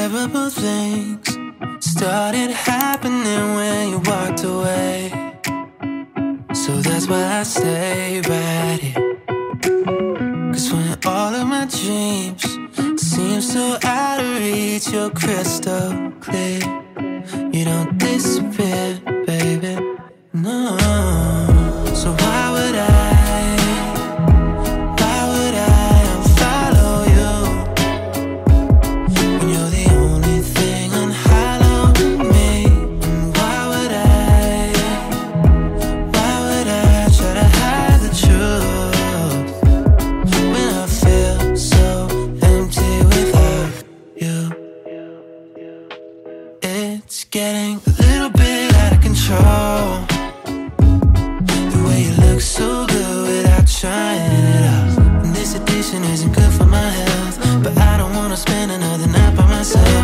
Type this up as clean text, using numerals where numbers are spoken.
Terrible things started happening when you walked away. So that's why I stay right here. 'Cause when all of my dreams seem so out of reach, you're crystal clear. You don't disappear, baby, no. So why would I unfollow you when you're the only thing unhallowed in me? And why would I try to hide the truth when I feel so empty without you? It's getting a little bit out of control, the way you look so good without trying it out. And this addiction isn't good for my health, but I don't wanna spend another night by myself.